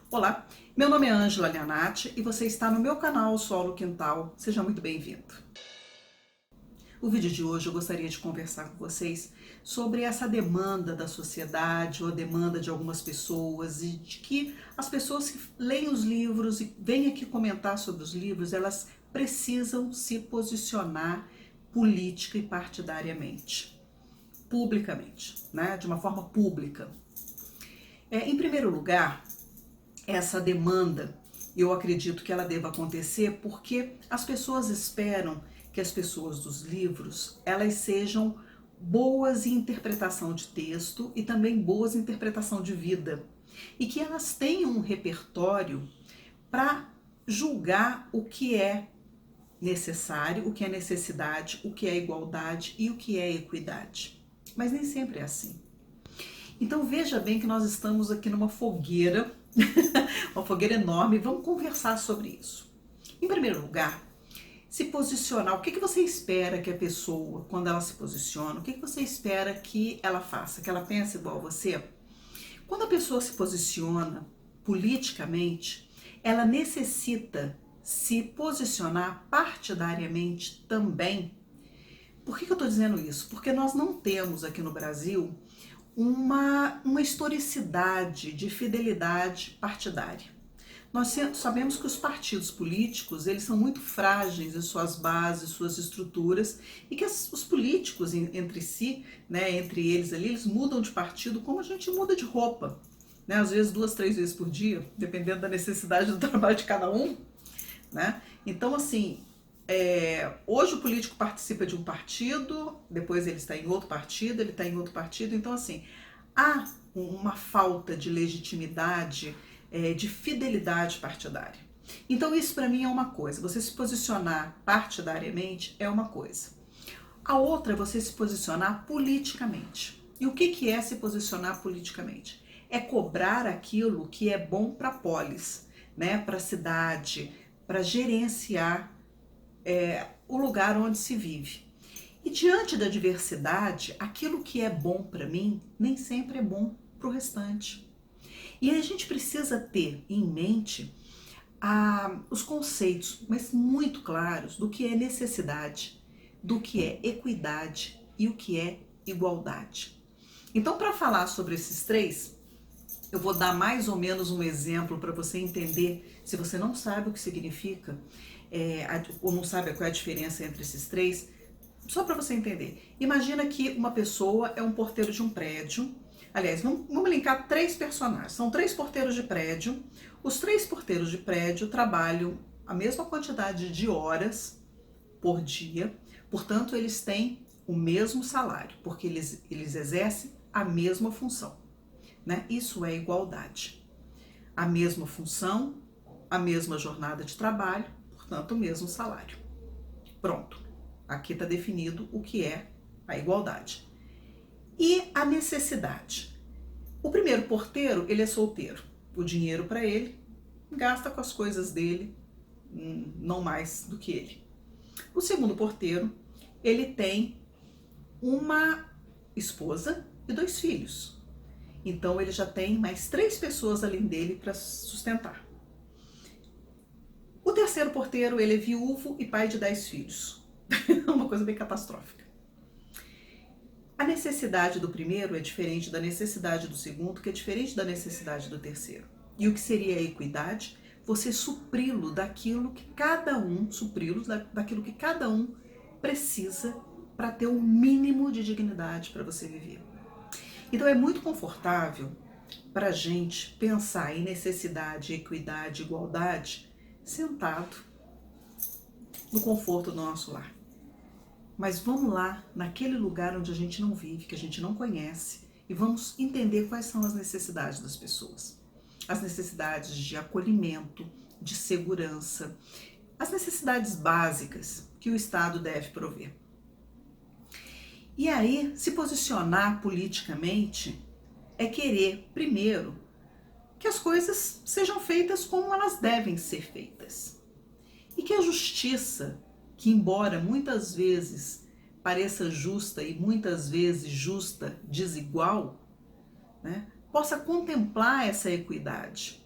Olá, meu nome é Ângela Leonati e você está no meu canal Solo Quintal. Seja muito bem-vindo. O vídeo de hoje eu gostaria de conversar com vocês sobre essa demanda da sociedade ou a demanda de algumas pessoas e de que as pessoas que leem os livros e vêm aqui comentar sobre os livros, elas precisam se posicionar política e partidariamente, publicamente, né? De uma forma pública. Em primeiro lugar, essa demanda, eu acredito que ela deva acontecer porque as pessoas esperam que as pessoas dos livros, elas sejam boas em interpretação de texto e também boas em interpretação de vida. E que elas tenham um repertório para julgar o que é necessário, o que é necessidade, o que é igualdade e o que é equidade. Mas nem sempre é assim. Então veja bem que nós estamos aqui numa fogueira, uma fogueira enorme, e vamos conversar sobre isso. Em primeiro lugar, se posicionar. O que você espera que a pessoa, quando ela se posiciona, o que você espera que ela faça? Que ela pense igual a você? Quando a pessoa se posiciona politicamente, ela necessita se posicionar partidariamente também. Por que eu estou dizendo isso? Porque nós não temos aqui no Brasil uma historicidade de fidelidade partidária. Nós sabemos que os partidos políticos, eles são muito frágeis em suas bases, suas estruturas, e que os políticos entre si, né, entre eles ali, eles mudam de partido como a gente muda de roupa, né, às vezes 2, 3 vezes por dia, dependendo da necessidade do trabalho de cada um, né? Então, assim, hoje o político participa de um partido, depois ele está em outro partido, ele está em outro partido, então assim, há uma falta de legitimidade, de fidelidade partidária. Então isso para mim é uma coisa, você se posicionar partidariamente é uma coisa. A outra é você se posicionar politicamente. E o que é se posicionar politicamente? É cobrar aquilo que é bom para a polis, né, para a cidade, para gerenciar o lugar onde se vive. E diante da diversidade, aquilo que é bom para mim nem sempre é bom para o restante. E a gente precisa ter em mente os conceitos, mas muito claros, do que é necessidade, do que é equidade e o que é igualdade. Então, para falar sobre esses três, eu vou dar mais ou menos um exemplo para você entender, se você não sabe o que significa, ou não sabe qual é a diferença entre esses três, só para você entender. Imagina que uma pessoa é um porteiro de um prédio. Aliás, vamos linkar três personagens. São três porteiros de prédio. Os três porteiros de prédio trabalham a mesma quantidade de horas por dia. Portanto, eles têm o mesmo salário, porque eles exercem a mesma função, né? Isso é igualdade. A mesma função, a mesma jornada de trabalho, portanto, o mesmo salário. Pronto. Aqui está definido o que é a igualdade. E a necessidade. O primeiro porteiro, ele é solteiro. O dinheiro para ele, gasta com as coisas dele, não mais do que ele. O segundo porteiro, ele tem uma esposa e 2 filhos. Então ele já tem mais 3 pessoas além dele para sustentar. O terceiro porteiro, ele é viúvo e pai de 10 filhos. Uma coisa bem catastrófica. A necessidade do primeiro é diferente da necessidade do segundo, que é diferente da necessidade do terceiro. E o que seria a equidade? Você supri-lo daquilo que cada um, daquilo que cada um precisa para ter um mínimo de dignidade para você viver. Então é muito confortável para a gente pensar em necessidade, equidade, igualdade, sentado no conforto do nosso lar. Mas vamos lá, naquele lugar onde a gente não vive, que a gente não conhece, e vamos entender quais são as necessidades das pessoas. As necessidades de acolhimento, de segurança, as necessidades básicas que o Estado deve prover. E aí, se posicionar politicamente é querer, primeiro, que as coisas sejam feitas como elas devem ser feitas. E que a justiça, que embora muitas vezes pareça justa e muitas vezes justa desigual, né, possa contemplar essa equidade.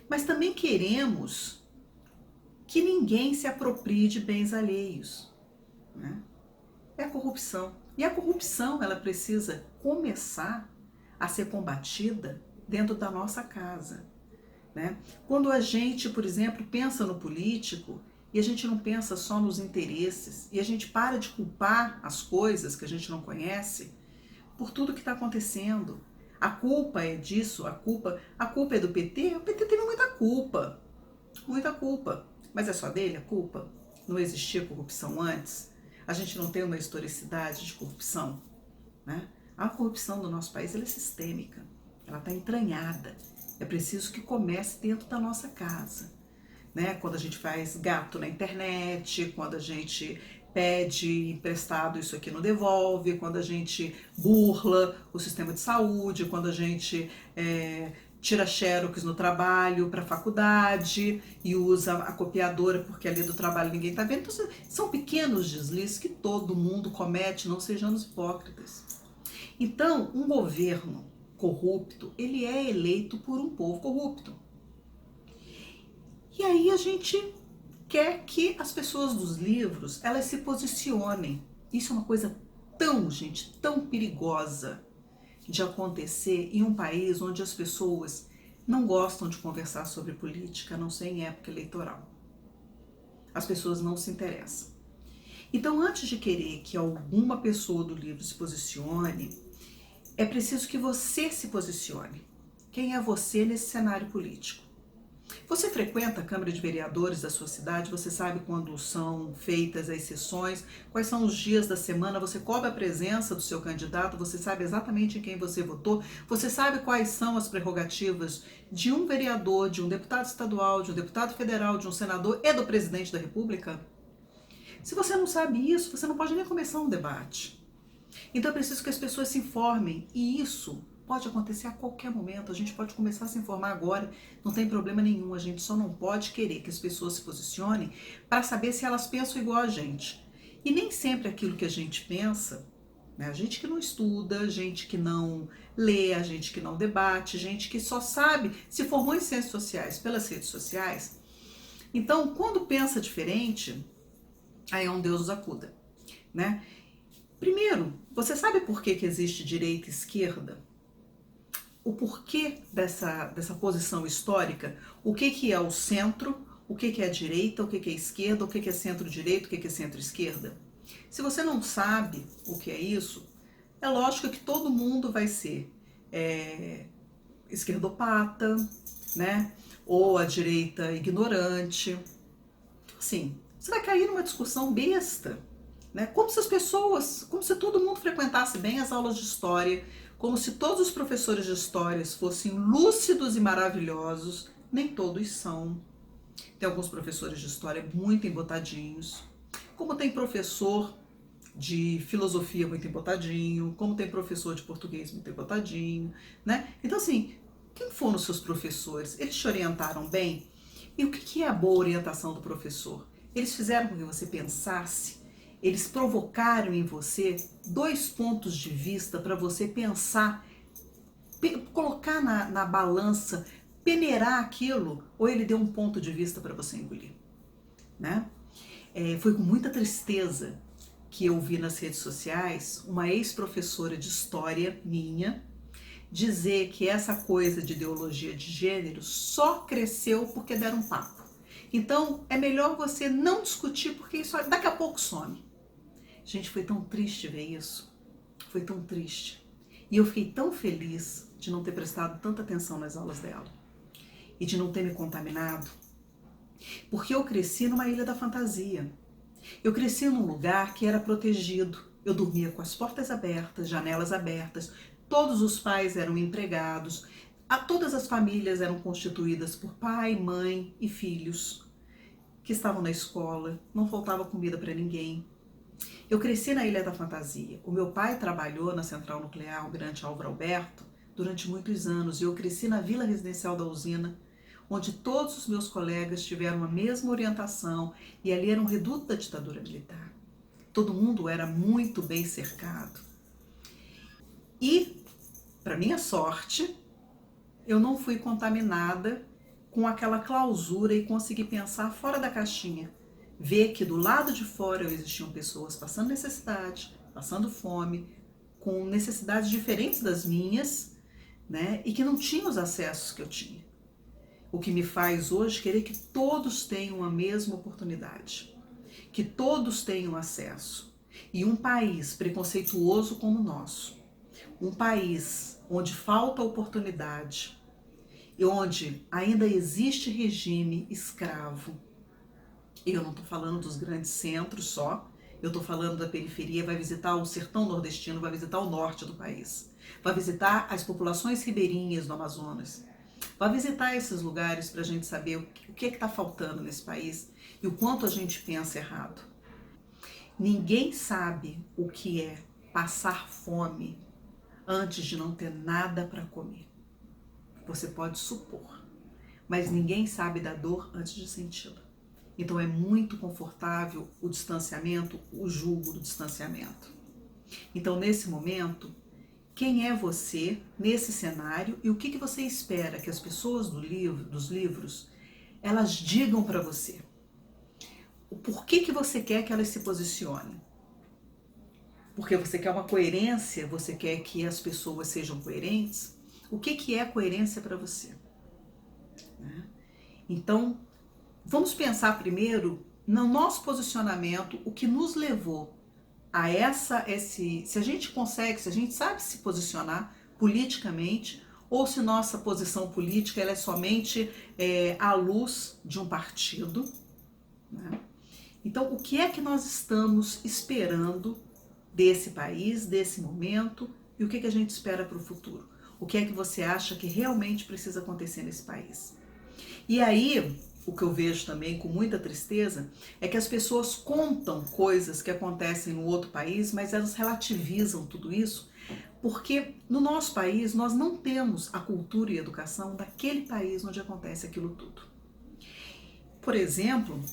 mas também queremos que ninguém se aproprie de bens alheios, né? É a corrupção. E a corrupção, ela precisa começar a ser combatida dentro da nossa casa, né? Quando a gente, por exemplo, pensa no político e a gente não pensa só nos interesses e a gente para de culpar as coisas que a gente não conhece por tudo que está acontecendo. A culpa é disso, a culpa é do PT. O PT teve muita culpa. Mas é só dele a culpa? Não existia corrupção antes? A gente não tem uma historicidade de corrupção, né? A corrupção do nosso país ela é sistêmica, ela está entranhada. É preciso que comece dentro da nossa casa, né? Quando a gente faz gato na internet, quando a gente pede emprestado, isso aqui não devolve, quando a gente burla o sistema de saúde, quando a gente tira xerox no trabalho para a faculdade e usa a copiadora porque ali do trabalho ninguém está vendo. Então, são pequenos deslizes que todo mundo comete, não sejamos hipócritas. Então, um governo corrupto, ele é eleito por um povo corrupto. E aí a gente quer que as pessoas dos livros, elas se posicionem. Isso é uma coisa tão, gente, tão perigosa de acontecer em um país onde as pessoas não gostam de conversar sobre política, a não ser em época eleitoral. As pessoas não se interessam. Então, antes de querer que alguma pessoa do livro se posicione, é preciso que você se posicione. Quem é você nesse cenário político? Você frequenta a Câmara de Vereadores da sua cidade, você sabe quando são feitas as sessões, quais são os dias da semana, você cobra a presença do seu candidato, você sabe exatamente em quem você votou, você sabe quais são as prerrogativas de um vereador, de um deputado estadual, de um deputado federal, de um senador e do presidente da República? Se você não sabe isso, você não pode nem começar um debate. Então é preciso que as pessoas se informem, e isso pode acontecer a qualquer momento. A gente pode começar a se informar agora, não tem problema nenhum. A gente só não pode querer que as pessoas se posicionem para saber se elas pensam igual a gente. E nem sempre aquilo que a gente pensa, né? A gente que não estuda, a gente que não lê, a gente que não debate, gente que só sabe, se formou em ciências sociais pelas redes sociais. Então, quando pensa diferente, aí é um Deus nos acuda, né? Primeiro, você sabe por que existe direita e esquerda? O porquê dessa posição histórica? O que é o centro? O que é a direita? O que é a esquerda? O que é centro-direita? O que é centro-esquerda? Se você não sabe o que é isso, é lógico que todo mundo vai ser esquerdopata, né? Ou a direita ignorante. Assim, você vai cair numa discussão besta, né? Como se todo mundo frequentasse bem as aulas de história, como se todos os professores de história fossem lúcidos e maravilhosos. Nem todos são. Tem alguns professores de história muito embotadinhos, como tem professor de filosofia muito embotadinho, como tem professor de português muito embotadinho, né? Então, assim, quem foram os seus professores? Eles te orientaram bem? E o que é a boa orientação do professor? Eles fizeram com que você pensasse, eles provocaram em você dois pontos de vista para você pensar, colocar na balança, peneirar aquilo, ou ele deu um ponto de vista para você engolir, né? Foi com muita tristeza que eu vi nas redes sociais uma ex-professora de história minha dizer que essa coisa de ideologia de gênero só cresceu porque deram um papo. Então é melhor você não discutir porque isso daqui a pouco some. Gente, foi tão triste ver isso. Foi tão triste. E eu fiquei tão feliz de não ter prestado tanta atenção nas aulas dela e de não ter me contaminado, porque eu cresci numa ilha da fantasia. Eu cresci num lugar que era protegido. Eu dormia com as portas abertas, janelas abertas, todos os pais eram empregados, todas as famílias eram constituídas por pai, mãe e filhos que estavam na escola, não faltava comida para ninguém. Eu cresci na Ilha da Fantasia. O meu pai trabalhou na Central Nuclear Almirante Álvaro Alberto durante muitos anos e eu cresci na Vila Residencial da Usina, onde todos os meus colegas tiveram a mesma orientação e ali era um reduto da ditadura militar. Todo mundo era muito bem cercado. E, para minha sorte, eu não fui contaminada com aquela clausura e conseguir pensar fora da caixinha. Ver que do lado de fora existiam pessoas passando necessidade, passando fome, com necessidades diferentes das minhas, né? E que não tinham os acessos que eu tinha. O que me faz hoje querer que todos tenham a mesma oportunidade, que todos tenham acesso. E um país preconceituoso como o nosso, um país onde falta oportunidade e onde ainda existe regime escravo. Eu não estou falando dos grandes centros só, eu estou falando da periferia, vai visitar o sertão nordestino, vai visitar o norte do país, vai visitar as populações ribeirinhas do Amazonas, vai visitar esses lugares para a gente saber o que está faltando nesse país e o quanto a gente pensa errado. Ninguém sabe o que é passar fome antes de não ter nada para comer. Você pode supor, mas ninguém sabe da dor antes de senti-la. Então é muito confortável o distanciamento, o julgo do distanciamento. Então nesse momento, quem é você nesse cenário e o que você espera que as pessoas dos livros, elas digam para você? O porquê que você quer que elas se posicionem? Porque você quer uma coerência, você quer que as pessoas sejam coerentes? O que é coerência para você? Então, vamos pensar primeiro no nosso posicionamento, o que nos levou a se a gente consegue, se a gente sabe se posicionar politicamente, ou se nossa posição política ela é somente à luz de um partido, né? Então, o que é que nós estamos esperando desse país, desse momento, e o que a gente espera para o futuro? O que é que você acha que realmente precisa acontecer nesse país? E aí, o que eu vejo também com muita tristeza é que as pessoas contam coisas que acontecem no outro país, mas elas relativizam tudo isso, porque no nosso país nós não temos a cultura e a educação daquele país onde acontece aquilo tudo. Por exemplo,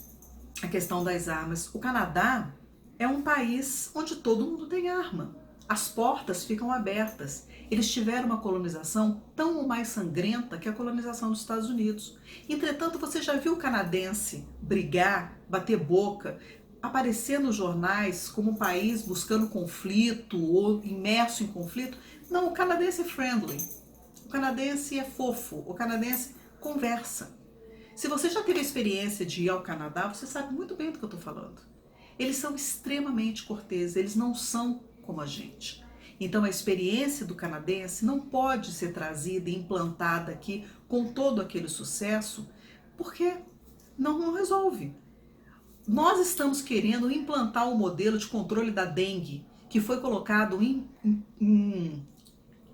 a questão das armas. O Canadá é um país onde todo mundo tem arma. As portas ficam abertas. Eles tiveram uma colonização tão ou mais sangrenta que a colonização dos Estados Unidos. Entretanto, você já viu o canadense brigar, bater boca, aparecer nos jornais como um país buscando conflito ou imerso em conflito? Não, o canadense é friendly. O canadense é fofo. O canadense conversa. Se você já teve a experiência de ir ao Canadá, você sabe muito bem do que eu estou falando. Eles são extremamente corteses, eles não são como a gente. Então a experiência do canadense não pode ser trazida e implantada aqui com todo aquele sucesso, porque não resolve. Nós estamos querendo implantar um modelo de controle da dengue que foi colocado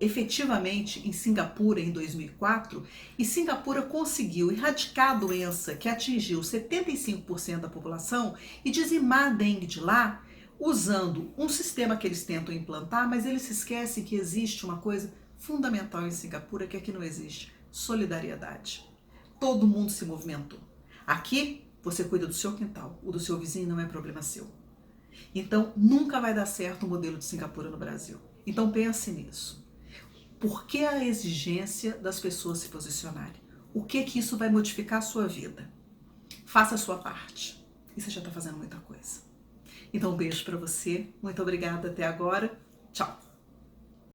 efetivamente em Singapura em 2004, e Singapura conseguiu erradicar a doença que atingiu 75% da população e dizimar a dengue de lá, usando um sistema que eles tentam implantar, mas eles se esquecem que existe uma coisa fundamental em Singapura que aqui não existe: solidariedade. Todo mundo se movimentou. Aqui você cuida do seu quintal, o do seu vizinho não é problema seu. Então nunca vai dar certo o modelo de Singapura no Brasil. Então pense nisso. Por que a exigência das pessoas se posicionarem? O que isso vai modificar a sua vida? Faça a sua parte. E você já está fazendo muita coisa. Então, um beijo para você. Muito obrigada até agora. Tchau.